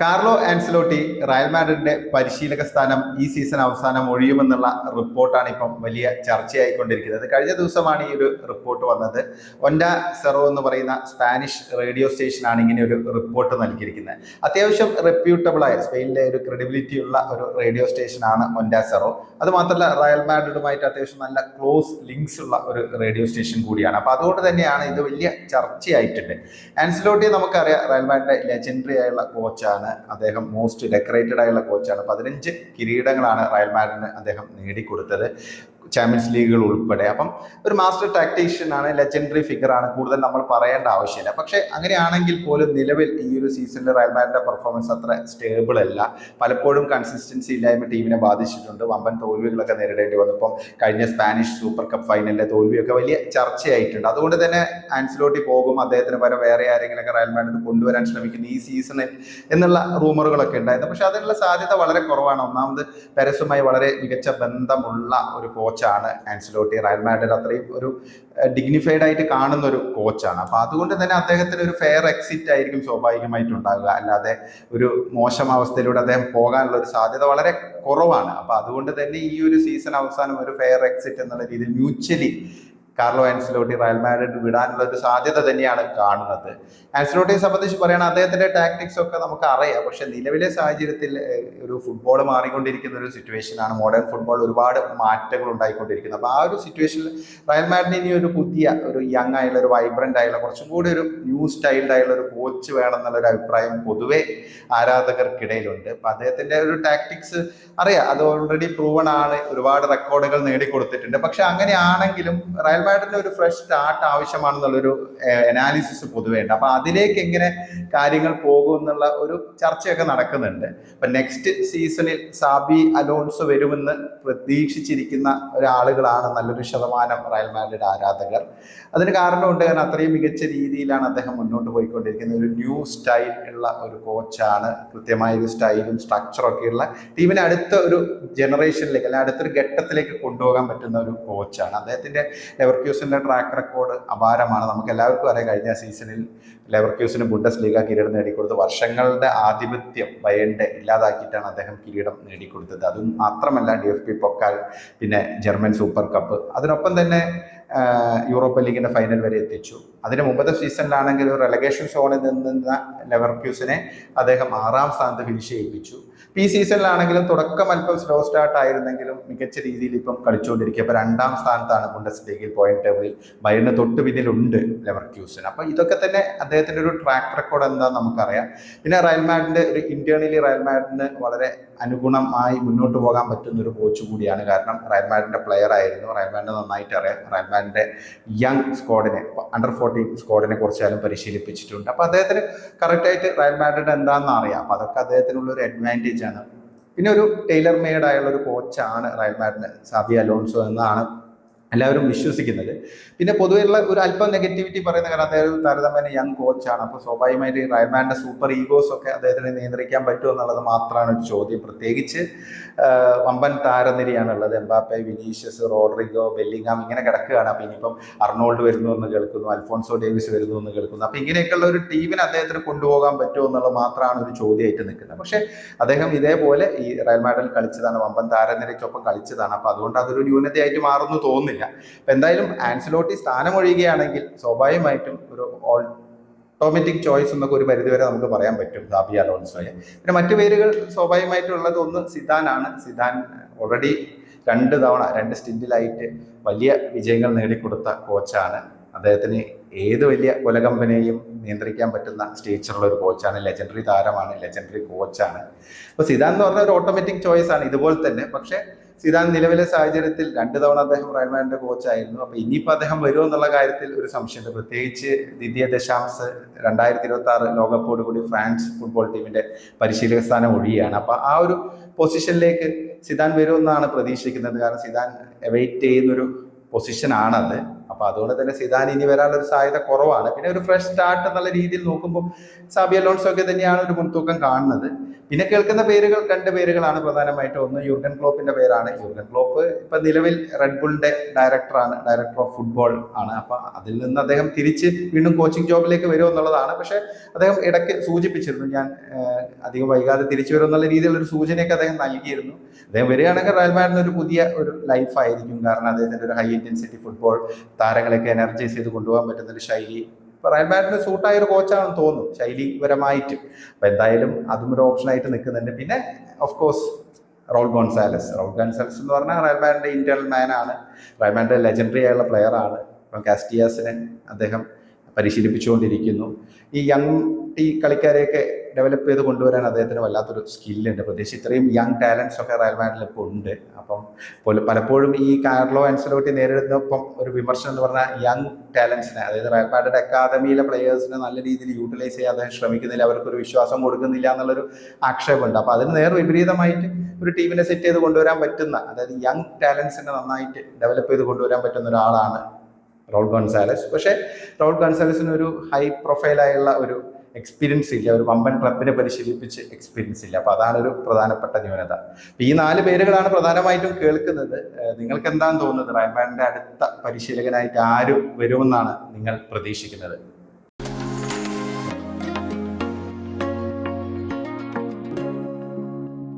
Carlo Ancelotti Real മാഡ്രിഡിന്റെ പരിശീലക സ്ഥാനം ഈ സീസൺ അവസാനം ഒഴിയുമെന്നുള്ള റിപ്പോർട്ടാണ് ഇപ്പം വലിയ ചർച്ചയായിക്കൊണ്ടിരിക്കുന്നത്. കഴിഞ്ഞ ദിവസമാണ് ഈ ഒരു റിപ്പോർട്ട് വന്നത്. ഒൻഡ സെറോ എന്ന് പറയുന്ന സ്പാനിഷ് റേഡിയോ സ്റ്റേഷനാണ് ഇങ്ങനെ ഒരു റിപ്പോർട്ട് നൽകിയിരിക്കുന്നത്. അത്യാവശ്യം റെപ്യൂട്ടബിൾ ആയ സ്പെയിനിലെ ഒരു ക്രെഡിബിലിറ്റി ഉള്ള ഒരു റേഡിയോ സ്റ്റേഷനാണ് ഒൻഡ സെറോ. അതുമാത്രമല്ല റയൽ മാഡ്രിഡുമായിട്ട് അത്യാവശ്യം നല്ല ക്ലോസ് ലിങ്ക്സ് ഉള്ള ഒരു റേഡിയോ സ്റ്റേഷൻ കൂടിയാണ്. അപ്പൊ അതുകൊണ്ട് തന്നെയാണ് ഇത് വലിയ ചർച്ചയായിട്ടുണ്ട്. ആൻസലോട്ടി നമുക്കറിയാം, റയൽ മാഡ്രിഡിന്റെ ലെജൻഡറി ആയുള്ള കോച്ചാണ്. അദ്ദേഹം മോസ്റ്റ് ഡെക്കറേറ്റഡ് ആയുള്ള കോച്ചാണ്. 15 കിരീടങ്ങളാണ് റയൽ മാഡ്രിഡിന് അദ്ദേഹം നേടിക്കൊടുത്തത്, ചാമ്പ്യൻസ് ലീഗുകൾ ഉൾപ്പെടെ. അപ്പം ഒരു മാസ്റ്റർ ടാക്ടീഷ്യൻ ആണ്, ലെജൻഡറി ഫിഗർ ആണ്, കൂടുതൽ നമ്മൾ പറയേണ്ട ആവശ്യമില്ല. പക്ഷെ അങ്ങനെയാണെങ്കിൽ പോലും നിലവിൽ ഈ ഒരു സീസണിൽ റയൽ മാഡ്രിഡിന്റെ പെർഫോമൻസ് അത്ര സ്റ്റേബിൾ അല്ല. പലപ്പോഴും കൺസിസ്റ്റൻസി ഇല്ലായ്മ ടീമിനെ ബാധിച്ചിട്ടുണ്ട്. വമ്പൻ തോൽവികളൊക്കെ നേരിടേണ്ടി വന്നു. ഇപ്പം കഴിഞ്ഞ സ്പാനിഷ് സൂപ്പർ കപ്പ് ഫൈനലിലെ തോൽവിയൊക്കെ വലിയ ചർച്ചയായിട്ടുണ്ട്. അതുകൊണ്ട് തന്നെ ആൻസലോട്ടി പോകും, അദ്ദേഹത്തിന് പകരം വേറെ ആരെങ്കിലുമൊക്കെ റയൽ മാഡ്രിഡ് കൊണ്ടുവരാൻ ശ്രമിക്കുന്നു ഈ സീസണിൽ എന്നുള്ള റൂമറുകളൊക്കെ ഉണ്ടായിരുന്നു. പക്ഷെ അതിനുള്ള സാധ്യത വളരെ കുറവാണ്. ഒന്നാമത് പെരസുമായി വളരെ മികച്ച ബന്ധമുള്ള ഒരു കോച്ചാണ് ആൻസലോട്ടി. റയൽ മാഡ്രിഡ് അത്രയും ഒരു ഡിഗ്നിഫൈഡ് ആയിട്ട് കാണുന്ന ഒരു കോച്ചാണ്. അപ്പൊ അതുകൊണ്ട് തന്നെ അദ്ദേഹത്തിന് ഒരു ഫെയർ എക്സിറ്റ് ആയിരിക്കും സ്വാഭാവികമായിട്ട് ഉണ്ടാകുക. അല്ലാതെ ഒരു മോശം അവസ്ഥയിലൂടെ അദ്ദേഹം പോകാനുള്ള ഒരു സാധ്യത വളരെ കുറവാണ്. അപ്പൊ അതുകൊണ്ട് തന്നെ ഈ ഒരു സീസൺ അവസാനം ഒരു ഫെയർ എക്സിറ്റ് എന്നുള്ള രീതിയിൽ mutually Carlo Ancelotti Real Madrid വിടാനുള്ള ഒരു സാധ്യത തന്നെയാണ് കാണുന്നത്. ആൻസലോട്ടിയെ സംബന്ധിച്ച് പറയുകയാണെങ്കിൽ അദ്ദേഹത്തിന്റെ ടാക്ടിക്സ് ഒക്കെ നമുക്ക് അറിയാം. പക്ഷെ നിലവിലെ സാഹചര്യത്തിൽ ഒരു ഫുട്ബോൾ മാറിക്കൊണ്ടിരിക്കുന്ന ഒരു സിറ്റുവേഷനാണ്. മോഡേൺ ഫുട്ബോൾ ഒരുപാട് മാറ്റങ്ങൾ ഉണ്ടായിക്കൊണ്ടിരിക്കുന്നത്. അപ്പോൾ ആ ഒരു സിറ്റുവേഷനിൽ റയൽ മാഡ്രിഡിന് ഇനി ഒരു പുതിയ ഒരു യങ് ആയുള്ള ഒരു വൈബ്രന്റ് ആയുള്ള കുറച്ചും കൂടി ഒരു ന്യൂ സ്റ്റൈൽഡ് ആയുള്ള ഒരു കോച്ച് വേണം എന്നുള്ളൊരു അഭിപ്രായം പൊതുവെ ആരാധകർക്കിടയിലുണ്ട്. അപ്പം അദ്ദേഹത്തിന്റെ ഒരു ടാക്ടിക്സ് അറിയാം, അത് ഓൾറെഡി പ്രൂവൺ ആണ്, ഒരുപാട് റെക്കോർഡുകൾ നേടിക്കൊടുത്തിട്ടുണ്ട്. പക്ഷെ അങ്ങനെയാണെങ്കിലും റയൽ മാഡ്രിഡിന് ഒരു ഫ്രഷ് സ്റ്റാർട്ട് ആവശ്യമാണെന്നുള്ളൊരു അനാലിസിസ് പൊതുവേ ഉണ്ട്. അപ്പൊ അതിലേക്ക് എങ്ങനെ കാര്യങ്ങൾ പോകും എന്നുള്ള ഒരു ചർച്ചയൊക്കെ നടക്കുന്നുണ്ട്. അപ്പൊ നെക്സ്റ്റ് സീസണിൽ സാബി അലോൺസോ വരുമെന്ന് പ്രതീക്ഷിച്ചിരിക്കുന്ന ഒരാളുകളാണ് നല്ലൊരു ശതമാനം റയൽ മാഡ്രിഡ് ആരാധകർ. അതിന് കാരണമുണ്ട്, കാരണം അത്രയും മികച്ച രീതിയിലാണ് അദ്ദേഹം മുന്നോട്ട് പോയിക്കൊണ്ടിരിക്കുന്നത്. ഒരു ന്യൂ സ്റ്റൈൽ ഉള്ള ഒരു കോച്ചാണ്, കൃത്യമായ ഒരു സ്റ്റൈലും സ്ട്രക്ചറും ഒക്കെയുള്ള ടീമിനെ അടുത്ത ഒരു ജനറേഷനിലേക്ക് അല്ലെങ്കിൽ അടുത്തൊരു ഘട്ടത്തിലേക്ക് കൊണ്ടുപോകാൻ പറ്റുന്ന ഒരു കോച്ചാണ്. അദ്ദേഹത്തിന്റെ ലെവർക്യൂസിന്റെ ട്രാക്ക് റെക്കോർഡ് അപാരമാണ്. നമുക്ക് എല്ലാവർക്കും അറിയാം, കഴിഞ്ഞ സീസണിൽ ലെവർക്യൂസിന് ബുണ്ടസ് ലീഗ കിരീടം നേടിക്കൊടുത്ത് വർഷങ്ങളുടെ ആധിപത്യം ബയേണിന്റെ ഇല്ലാതാക്കിയിട്ടാണ് അദ്ദേഹം കിരീടം നേടിക്കൊടുത്തത്. അതും മാത്രമല്ല DFB പൊക്കാൽ, പിന്നെ ജർമ്മൻ സൂപ്പർ കപ്പ്, അതിനൊപ്പം തന്നെ യൂറോപ്പ ലീഗിന്റെ ഫൈനൽ വരെ എത്തിച്ചു. അതിന് മുമ്പത്തെ സീസണിലാണെങ്കിൽ ഒരു റെലഗേഷൻ സോണിൽ നിന്ന ലെവർക്യൂസിനെ അദ്ദേഹം 6ാം സ്ഥാനത്ത് ഫിനിഷ് ചെയ്യിപ്പിച്ചു. ഈ സീസണിലാണെങ്കിലും തുടക്കം അല്പം സ്ലോ സ്റ്റാർട്ട് ആയിരുന്നെങ്കിലും മികച്ച രീതിയിൽ ഇപ്പം കളിച്ചുകൊണ്ടിരിക്കുക. ഇപ്പൊ 2ാം സ്ഥാനത്താണ് ബുണ്ടസ് ലീഗിൽ പോയിന്റ് ടേബിളിൽ. ബയേണിന് തൊട്ട് പിന്നിലുണ്ട് ലെവർക്യൂസിന്. അപ്പൊ ഇതൊക്കെ തന്നെ അദ്ദേഹത്തിന്റെ ഒരു ട്രാക്ക് റെക്കോർഡ് എന്താണെന്ന് നമുക്കറിയാം. പിന്നെ റയൽ മാഡ്രിഡിന്റെ ഒരു ഇന്റേണലി റയൽ മാഡ്രിഡിന് വളരെ അനുഗുണമായി മുന്നോട്ട് പോകാൻ പറ്റുന്ന ഒരു കോച്ച് കൂടിയാണ്. കാരണം റയൽ മാഡ്രിഡിന്റെ പ്ലെയർ ആയിരുന്നു, റയൽ മാഡ്രിഡിനെ നന്നായിട്ട് അറിയാം. റയൽ മാഡ്രിഡിന്റെ യങ് സ്ക്വാഡിനെ, അണ്ടർ 14 സ്ക്വാഡിനെ കുറിച്ചാലും പരിശീലിപ്പിച്ചിട്ടുണ്ട്. അപ്പൊ അദ്ദേഹത്തിന് കറക്റ്റായിട്ട് റയൽ മാഡ്രിഡ് എന്താണെന്ന് അറിയാം. അപ്പൊ അതൊക്കെ അദ്ദേഹത്തിനുള്ള ഒരു അഡ്വാൻറ്റേജ് ആണ്. പിന്നെ ഒരു ടൈലർ മെയ്ഡ് ആയുള്ള ഒരു കോച്ചാണ് റയൽ മാഡ്രിഡ് സാബി അലോൺസോ എന്നാണ് എല്ലാവരും വിശ്വസിക്കുന്നത്. പിന്നെ പൊതുവെയുള്ള ഒരു അല്പം നെഗറ്റിവിറ്റി പറയുന്ന കാരണം അദ്ദേഹം താരതമ്യേന യങ് കോച്ചാണ്. അപ്പോൾ സ്വാഭാവികമായിട്ട് റയൽ മാഡ്രിഡിന്റെ സൂപ്പർ ഈഗോസ് ഒക്കെ അദ്ദേഹത്തിന് നിയന്ത്രിക്കാൻ പറ്റുമോ എന്നുള്ളത് മാത്രമാണ് ഒരു ചോദ്യം. പ്രത്യേകിച്ച് വമ്പൻ താരനിരയാണുള്ളത്. എംബാപ്പെ, വിനീഷ്യസ്, റോഡ്രിഗോ, ബെല്ലിംഗാം ഇങ്ങനെ കിടക്കുകയാണ്. അപ്പം ഇനിയിപ്പം അർണോൾഡ് വരുന്നു എന്ന് കേൾക്കുന്നു, അൽഫോൺസോ ഡേവിസ് വരുന്നു എന്ന് കേൾക്കുന്നു. അപ്പം ഇങ്ങനെയൊക്കെയുള്ള ഒരു ടീമിനെ അദ്ദേഹത്തിന് കൊണ്ടുപോകാൻ പറ്റുമോ എന്നുള്ളത് മാത്രമാണ് ഒരു ചോദ്യമായിട്ട് നിൽക്കുന്നത്. പക്ഷേ അദ്ദേഹം ഇതേപോലെ ഈ റയൽ മാഡ്രിഡിൽ കളിച്ചതാണ്, വമ്പൻ താരനിരയ്ക്കൊപ്പം കളിച്ചതാണ്. അപ്പം അതുകൊണ്ട് അതൊരു ന്യൂനതയായിട്ട് മാറുന്നു തോന്നുന്നില്ല. അപ്പൊ എന്തായാലും ആൻസലോട്ടി സ്ഥാനമൊഴിയുകയാണെങ്കിൽ സ്വാഭാവികമായിട്ടും ഒരു ഓട്ടോമാറ്റിക് ചോയ്സ് എന്നൊക്കെ ഒരു പരിധിവരെ നമുക്ക് പറയാൻ പറ്റും സാബി അലോൺസോയെ. പിന്നെ മറ്റു പേരുകൾ സ്വാഭാവികമായിട്ടുള്ളത് ഒന്ന് സിദാനാണ്. സിദാൻ ഓൾറെഡി 2 തവണ 2 സ്റ്റിൻഡിലായിട്ട് വലിയ വിജയങ്ങൾ നേടിക്കൊടുത്ത കോച്ചാണ്. അദ്ദേഹത്തിന് ഏത് വലിയ കൊലകമ്പനെയും നിയന്ത്രിക്കാൻ പറ്റുന്ന സ്റ്റേച്ചറുള്ള ഒരു കോച്ചാണ്. ലെജൻഡറി താരമാണ്, ലെജൻഡറി കോച്ചാണ്. അപ്പോൾ സിദാൻ എന്ന് പറഞ്ഞ ഒരു ഓട്ടോമാറ്റിക് ചോയ്സ് ആണ് ഇതുപോലെ തന്നെ. പക്ഷേ സിദാൻ നിലവിലെ സാഹചര്യത്തിൽ 2 തവണ അദ്ദേഹം റയൽ മാഡ്രിഡിന്റെ കോച്ചായിരുന്നു. അപ്പൊ ഇനിയിപ്പോൾ അദ്ദേഹം വരുമോ എന്നുള്ള കാര്യത്തിൽ ഒരു സംശയമുണ്ട്. പ്രത്യേകിച്ച് ദിദിയ ദശാംസ് 2026 ലോകകപ്പോട് കൂടി ഫ്രാൻസ് ഫുട്ബോൾ ടീമിന്റെ പരിശീലക സ്ഥാനം ഒഴിയാണ്. അപ്പൊ ആ ഒരു പൊസിഷനിലേക്ക് സിദാൻ വരുമെന്നാണ് പ്രതീക്ഷിക്കുന്നത്. കാരണം സിദാൻ വെയിറ്റ് ചെയ്യുന്നൊരു പൊസിഷനാണത്. അപ്പോൾ അതുകൊണ്ട് തന്നെ സിദാൻ ഇനി വരാനുള്ള ഒരു സാധ്യത കുറവാണ്. പിന്നെ ഒരു ഫ്രഷ് സ്റ്റാർട്ട് എന്നുള്ള രീതിയിൽ നോക്കുമ്പോൾ സാബി അലോൺസോ ഒക്കെ തന്നെയാണ് ഒരു മുൻതൂക്കം കാണുന്നത്. പിന്നെ കേൾക്കുന്ന പേരുകൾ 2 പേരുകളാണ് പ്രധാനമായിട്ടും. ഒന്ന് യൂർഗൻ ക്ലോപ്പിന്റെ പേരാണ്. യൂർഗൻ ക്ലോപ്പ് ഇപ്പൊ നിലവിൽ റെഡ് ബുളിന്റെ ഡയറക്ടർ ഓഫ് ഫുട്ബോൾ ആണ്. അപ്പൊ അതിൽ നിന്ന് അദ്ദേഹം തിരിച്ച് വീണ്ടും കോച്ചിങ് ജോബിലേക്ക് വരും എന്നുള്ളതാണ്. പക്ഷെ അദ്ദേഹം ഇടയ്ക്ക് സൂചിപ്പിച്ചിരുന്നു, ഞാൻ അധികം വൈകാതെ തിരിച്ചു വരും എന്നുള്ള രീതിയിലുള്ള ഒരു സൂചനയൊക്കെ അദ്ദേഹം നൽകിയിരുന്നു. അദ്ദേഹം വരികയാണെങ്കിൽ റയൽ മാഡ്രിഡിന് ഒരു പുതിയ ഒരു ലൈഫ് ആയിരിക്കും. കാരണം അദ്ദേഹത്തിന്റെ ഒരു ഹൈ ഇന്റൻസിറ്റി ഫുട്ബോൾ, താരങ്ങളെയൊക്കെ എനർജൈസ് ചെയ്ത് കൊണ്ടുപോകാൻ പറ്റുന്ന ഒരു ശൈലി റയൽ മാഡ്രിഡിന് സൂട്ടായ ഒരു കോച്ചാണെന്ന് തോന്നുന്നു ശൈലിപരമായിട്ട്. അപ്പൊ എന്തായാലും അതും ഒരു ഓപ്ഷനായിട്ട് നിൽക്കുന്നുണ്ട്. പിന്നെ ഓഫ് കോഴ്സ് റൗൾ ഗോൺസാലസ് എന്ന് പറഞ്ഞാൽ റയൽ മാഡ്രിഡിന്റെ ഇന്റേണൽ മാൻ ആണ്. റയൽ മാഡ്രിഡ് ലെജൻഡറി ആയുള്ള പ്ലെയർ ആണ്. ഇപ്പം കാസ്റ്റിയാസിനെ അദ്ദേഹം പരിശീലിപ്പിച്ചുകൊണ്ടിരിക്കുന്നു. ഈ യങ് കളിക്കാരെയൊക്കെ ഡെവലപ്പ് ചെയ്ത് കൊണ്ടുവരാൻ അദ്ദേഹത്തിന് വല്ലാത്തൊരു സ്കില്ലുണ്ട്. പ്രത്യേകിച്ച് ഇത്രയും യങ് ടാലൻസ് ഒക്കെ റയൽ മാഡ്രിഡിൽ ഇപ്പോൾ ഉണ്ട്. അപ്പം പലപ്പോഴും ഈ കാർലോ ആൻസലോട്ടി നേരിടുന്നപ്പം ഒരു വിമർശനം എന്ന് പറഞ്ഞാൽ യങ് ടാലൻസിനെ, അതായത് റയൽ മാഡ്രിഡ് അക്കാദമിയിലെ പ്ലെയേഴ്സിനെ നല്ല രീതിയിൽ യൂട്ടിലൈസ് ചെയ്യാതെ ശ്രമിക്കുന്നില്ല, അവർക്കൊരു വിശ്വാസം കൊടുക്കുന്നില്ല എന്നുള്ളൊരു ആക്ഷേപമുണ്ട്. അപ്പോൾ അതിന് നേർ വിപരീതമായിട്ട് ഒരു ടീമിനെ സെറ്റ് ചെയ്ത് കൊണ്ടുവരാൻ പറ്റുന്ന, അതായത് യങ് ടാലൻസിനെ നന്നായിട്ട് ഡെവലപ്പ് ചെയ്ത് കൊണ്ടുവരാൻ പറ്റുന്ന ഒരാളാണ് റൗൾ ഗോൺസാലസ്. പക്ഷേ റൗൾ ഗോൺസാലസിന് ഒരു ഹൈ പ്രൊഫൈലായുള്ള ഒരു എക്സ്പീരിയൻസ് ഇല്ല, ഒരു വമ്പൻ ക്ലബിനെ പരിശീലിപ്പിച്ച് എക്സ്പീരിയൻസ് ഇല്ല. അപ്പോൾ അതാണ് ഒരു പ്രധാനപ്പെട്ട ന്യൂനത. അപ്പോൾ ഈ 4 പേരുകളാണ് പ്രധാനമായിട്ടും കേൾക്കുന്നത്. നിങ്ങൾക്ക് എന്താണ് തോന്നുന്നത്? റയൽ മാഡ്രിഡിന്റെ അടുത്ത പരിശീലകനായിട്ട് ആര് വരുമെന്നാണ് നിങ്ങൾ പ്രതീക്ഷിക്കുന്നത്?